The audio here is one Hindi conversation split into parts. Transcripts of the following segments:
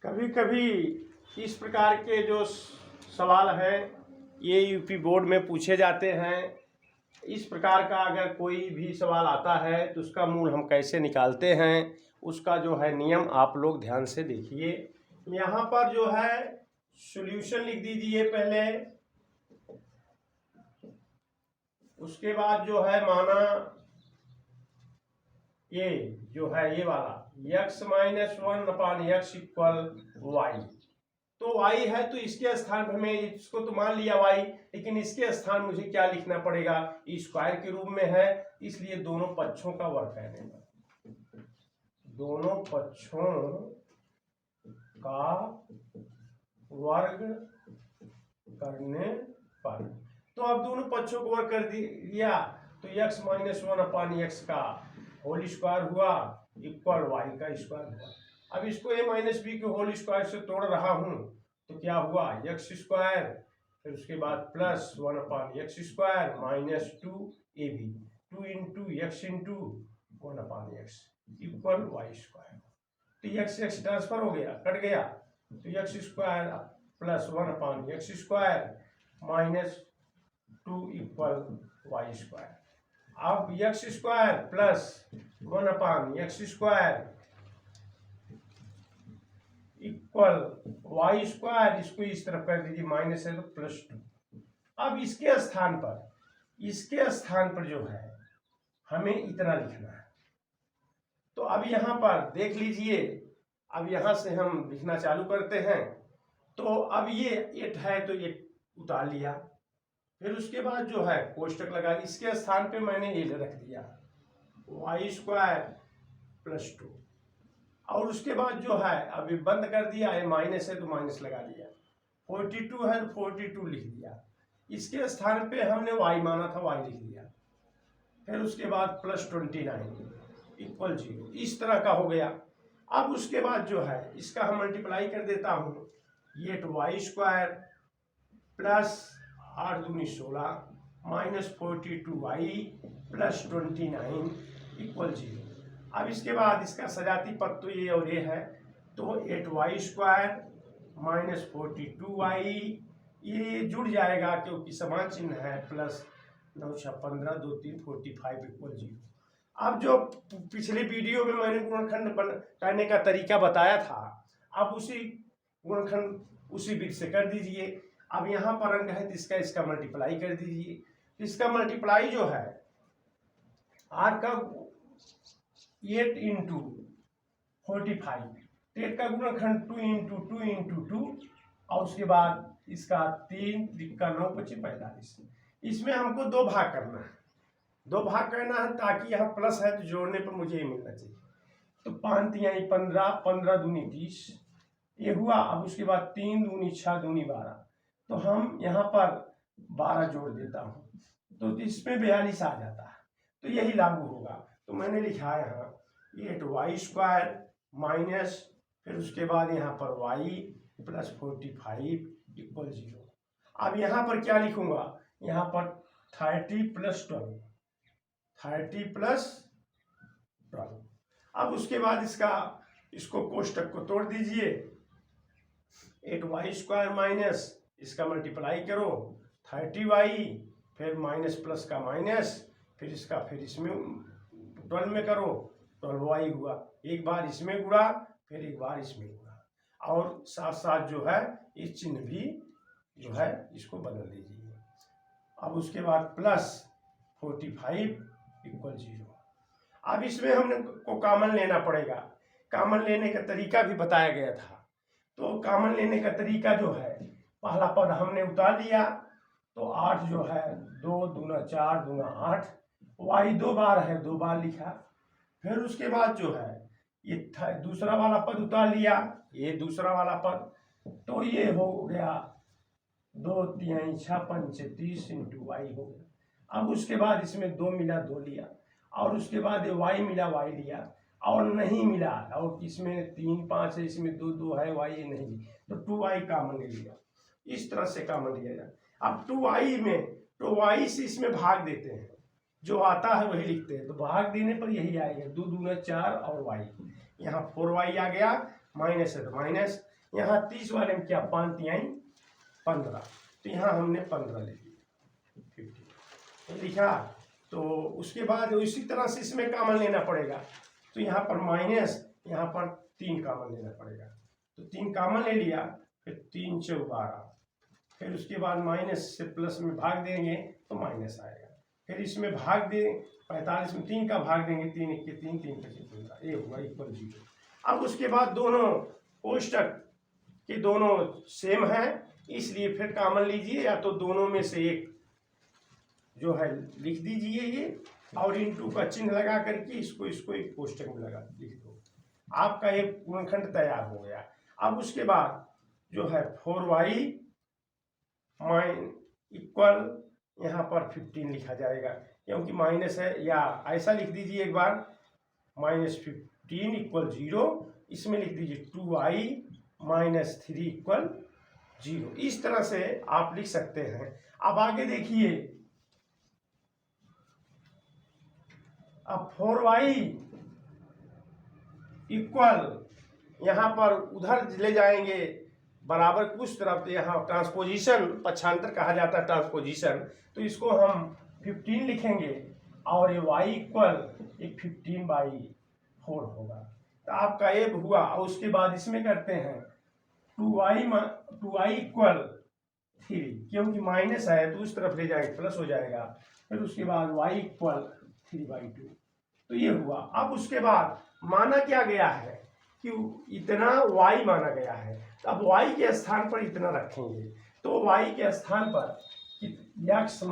कभी कभी इस प्रकार के जो सवाल हैं ये यूपी बोर्ड में पूछे जाते हैं। इस प्रकार का अगर कोई भी सवाल आता है तो उसका मूल हम कैसे निकालते हैं, उसका जो है नियम आप लोग ध्यान से देखिए। यहाँ पर जो है सॉल्यूशन लिख दीजिए पहले, उसके बाद जो है माना ये जो है ये वाला x - 1/x = y, तो y है तो इसके स्थान पर मैं इसको तो मान लिया y, लेकिन इसके स्थान मुझे क्या लिखना पड़ेगा, स्क्वायर के रूप में है, इसलिए दोनों पक्षों का वर्ग करने पर, दोनों पक्षों का वर्ग करने पर, तो अब दोनों पक्षों को वर्ग कर दिया तो x - 1/x का होल स्क्वायर हुआ इक्वल y का स्क्वायर हुआ। अब इसको a - b के होल स्क्वायर से तोड़ रहा हूं तो क्या हुआ x स्क्वायर, फिर उसके बाद plus 1/x square minus 2ab, 2 into x into 1/x equal y square. तो x ट्रांसफर हो गया, कट गया, तो x square plus 1/x square minus 2 equal y square. अब x square plus 1/x square equal y square, इसको इस तरफ कर दीजिए, माइनस है तो +2। अब इसके स्थान पर जो है हमें इतना लिखना है, तो अब यहाँ पर देख लीजिए, अब यहाँ से हम लिखना चालू करते हैं। तो अब ये 8 है तो ये उतार लिया, फिर उसके बाद जो है कोष्टक लगा, इसके स्थान पे मैंने ये रख दिया y स्क्वायर +2, और उसके बाद जो है अभी बंद कर दिया, ये माइनस है तो माइनस लगा दिया, 42 है तो 42 लिख दिया, इसके स्थान पे हमने y माना था, y लिख दिया, फिर उसके बाद +29 इक्वल 0, इस तरह का हो गया। अब उसके बाद जो है इसका हम मल्टीप्लाई कर देता हूँ, ये तो y स्क्वायर प्लस 8 दूनी 16 माइनस 42y प्लस 29 इक्वल 0। अब इसके बाद इसका सजाती पद तो ये और ये है, तो 8y स्क्वायर माइनस 42y, ये जुड़ जाएगा क्योंकि समान चिन्ह है, प्लस 9 × 15 2 3 45 इक्वल 0। अब जो पिछले वीडियो में मैंने गुणनखंड करने का तरीका बताया था, अब उसी गुणनखंड उसी विधि से कर दीजिए। अब यहाँ पर अंक है तो इसका मल्टीप्लाई कर दीजिए, इसका मल्टीप्लाई जो है r का 8 इंटू 45, 8 का गुणनखंड 2 इंटू 2 इंटू 2, और उसके बाद इसका 3 का 9 × 25 45। इसमें हमको दो भाग करना है, ताकि यहाँ प्लस है तो जोड़ने पर मुझे ये मिलना चाहिए। तो 5 × 3 = 15, 15 दूनी 30 ये हुआ। अब उसके बाद 3 दूनी 6 दूनी 12, तो हम यहाँ पर 12 जोड़ देता हूँ तो इसमें 42 आ जाता है, तो यही लागू होगा। तो मैंने लिखा है यहाँ 8y स्क्वायर माइनस, फिर उसके बाद यहाँ पर y प्लस 45 इक्वल 0। अब यहाँ पर क्या लिखूंगा, यहाँ पर 30 + 12, 30 + 12। अब उसके बाद इसको कोष्टक को तोड़ दीजिए, 8y स्क्वायर माइनस, इसका मल्टीप्लाई करो 30y, फिर माइनस प्लस का माइनस, फिर इसमें 12 में करो 12y हुआ, एक बार इसमें गुणा फिर एक बार इसमें गुणा, और साथ साथ जो है इस चिन्ह भी जो है इसको बदल दीजिए। अब उसके बाद प्लस 45 इक्वल 0। अब इसमें हमने को कॉमन लेना पड़ेगा, कॉमन लेने का तरीका भी बताया गया था। तो कॉमन लेने का तरीका जो है, पहला पद हमने उतार लिया, तो 8 जो है 2 दूना 4 दूना 8, y 2 बार है 2 बार लिखा, फिर उसके बाद जो है ये दूसरा वाला पद उतार लिया, ये दूसरा वाला पद, तो ये हो गया 2 3 6 5 30 इंटू y हो गया। अब उसके बाद इसमें 2 मिला 2 लिया, और उसके बाद y मिला y लिया, और नहीं मिला, और इसमें 3 5 है, इसमें 2 2 है, y नहीं, तो 2y कॉमन ले लिया। इस तरह से कॉमन लिया जाए। अब 2y में तो y से इसमें भाग देते हैं, जो आता है वही लिखते हैं, तो भाग देने पर यही आएगा 2 दूना 4 और y, यहाँ 4y आ गया, माइनस है तो माइनस, यहाँ 30 वाले में क्या 5 तिहाई 15, तो यहाँ हमने 15 ले लिया 50 लिखा। तो उसके बाद इसी तरह से इसमें कॉमन लेना पड़ेगा, तो यहाँ पर माइनस, यहाँ पर 3 कॉमन लेना पड़ेगा, तो 3 कॉमन ले लिया, फिर 3 चौक 12, फिर उसके बाद माइनस से प्लस में भाग देंगे तो माइनस आएगा, फिर इसमें भाग दें 45 में 3 का भाग देंगे, 3 1 के 3, 3 5 15, ये हुआ इक्वल 0। अब उसके बाद दोनों कोष्टक के दोनों सेम हैं, इसलिए फिर कॉमन लीजिए, या तो दोनों में से एक जो है लिख दीजिए ये, और इनटू का चिन्ह लगा करके इसको एक कोष्टक में लगा लिख दो, आपका एक गुणनखंड तैयार हो गया। अब उसके बाद जो है 4y इक्वल यहाँ पर 15 लिखा जाएगा, क्योंकि माइनस है, या ऐसा लिख दीजिए एक बार -15 इक्वल 0, इसमें लिख दीजिए 2y -3 इक्वल 0। इस तरह से आप लिख सकते हैं। अब आगे देखिए, अब 4y इक्वल यहाँ पर उधर ले जाएंगे बराबर कुछ तरफ, यहाँ ट्रांसपोजिशन पक्षांतर कहा जाता है ट्रांसपोजिशन, तो इसको हम 15 लिखेंगे और ये y इक्वल 15/4 होगा। तो आपका ये हुआ। और उसके बाद इसमें करते हैं 2y इक्वल 3, क्योंकि माइनस है तो उस तरफ ले जाएंगे प्लस हो जाएगा, फिर उसके बाद y इक्वल 3/2, तो ये हुआ। अब उसके बाद माना क्या गया है कि इतना y माना गया है, तो अब y के स्थान पर इतना रखेंगे, तो y के स्थान पर x -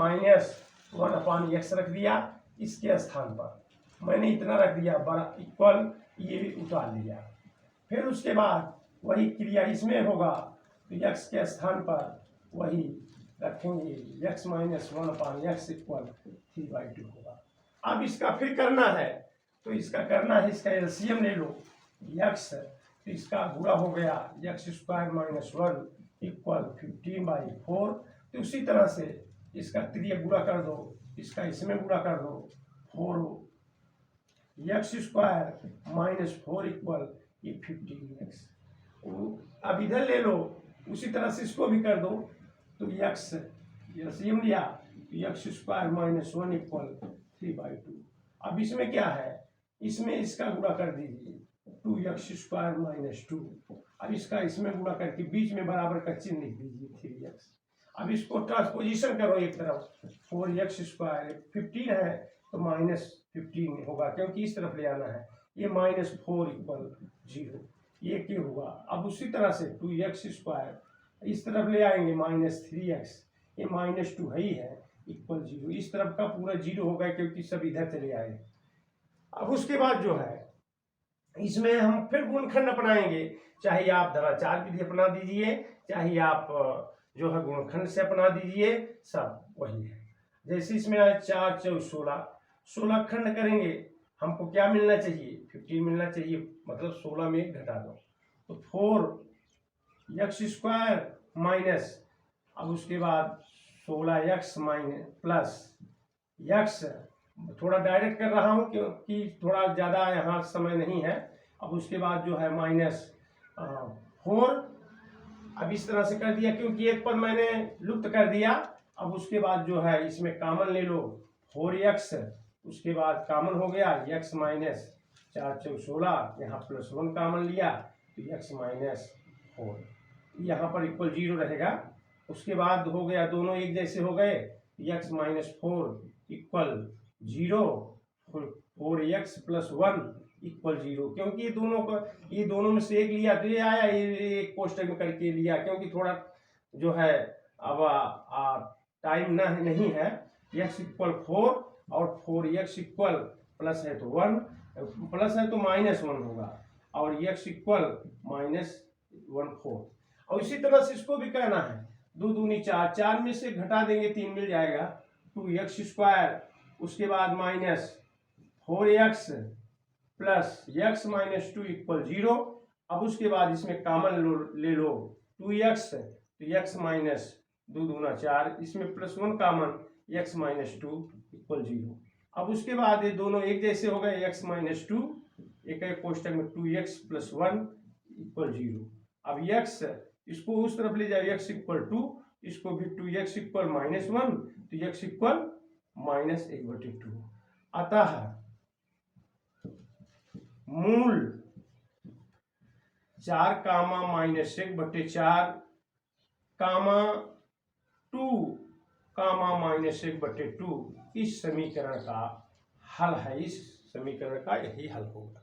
1/x रख दिया, इसके स्थान पर मैंने इतना रख दिया बड़ा इक्वल, ये भी उतार लिया। फिर उसके बाद वही क्रिया इसमें होगा, तो x के स्थान पर वही रखेंगे, x - 1/x इक्वल 3/2 होगा। अब इसका फिर करना है, तो इसका करना है, इसका एलसीएम ले लो x, तो इसका गुणा हो गया x² - 1 इक्वल 15/4। तो उसी तरह से इसका त्रिय गुणा कर दो, इसका इसमें गुणा कर दो, 4x² - 4 इक्वल 15x। अब इधर ले लो, उसी तरह से इसको भी कर दो, तो x एलसीएम लिया, x² - 1 इक्वल 3/2। अब इसमें क्या है, इसमें इसका गुणा कर दीजिए 2x² - 2, अब इसका इसमें गुणा करके बीच में बराबर का चिन्ह लिख दीजिए 3x। अब इसको ट्रांसपोजिशन करो एक तरफ, 4x² 15 है तो -15 होगा, क्योंकि इस तरफ ले आना है, ये -4 इक्वल 0, ये क्या हुआ। अब उसी तरह से 2x² इस तरफ ले आएंगे -3x, ये -2 ही है इक्वल 0, इस तरफ का पूरा 0 होगा क्योंकि सब इधर चले आए। अब उसके बाद जो है इसमें हम फिर गुणनखंड अपनाएंगे, चाहे आप धनाचार विधि अपना दीजिए, चाहे आप जो है गुणनखंड से अपना दीजिए, सब वही है। जैसे इसमें 4 × 16, 16 खंड करेंगे, हमको क्या मिलना चाहिए 15 मिलना चाहिए, मतलब 16 में 1 घटा दो, तो 4x² माइनस, अब उसके बाद 16x प्लस x, थोड़ा डायरेक्ट कर रहा हूँ क्योंकि थोड़ा ज़्यादा यहाँ समय नहीं है। अब उसके बाद जो है -4, अब इस तरह से कर दिया क्योंकि एक पर मैंने लुप्त कर दिया। अब उसके बाद जो है इसमें कॉमन ले लो 4x, उसके बाद कॉमन हो गया x माइनस 4 × 16, यहाँ +1 कॉमन लिया तो x - 4, यहाँ पर इक्वल 0 रहेगा। उसके बाद हो गया दोनों एक जैसे हो गए, x - 4 इक्वल 0, 4x + 1 इक्वल 0, क्योंकि ये दोनों में से एक लिया तो ये आया, ये एक कोष्टक में करके लिया, क्योंकि थोड़ा जो है अब टाइम नहीं है। x इक्वल 4 और 4x इक्वल प्लस है तो 1, प्लस है तो -1 होगा, और x इक्वल -1/4। और इसी तरह से इसको भी कहना है, 2 दूनी 4, 4 में से घटा देंगे 3 मिल जाएगा, 2x², उसके बाद -4x प्लस x - 2 इक्वल 0। अब उसके बाद इसमें कॉमन ले लो 2x, तो x - 2 दूना 4, इसमें +1 कॉमन, x - 2 इक्वल 0। अब उसके बाद ये दोनों एक जैसे हो गए, x - 2 एक कोष्टक में 2x + 1 इक्वल 0। अब x इसको उस तरफ ले जाओ, x इक्वल टू, इसको भी 2x इक्वल -1, तो x इक्वल -1/2। अतः मूल 4 कामा -1/4 कामा 2 कामा -1/2 इस समीकरण का हल है। इस समीकरण का यही हल होगा।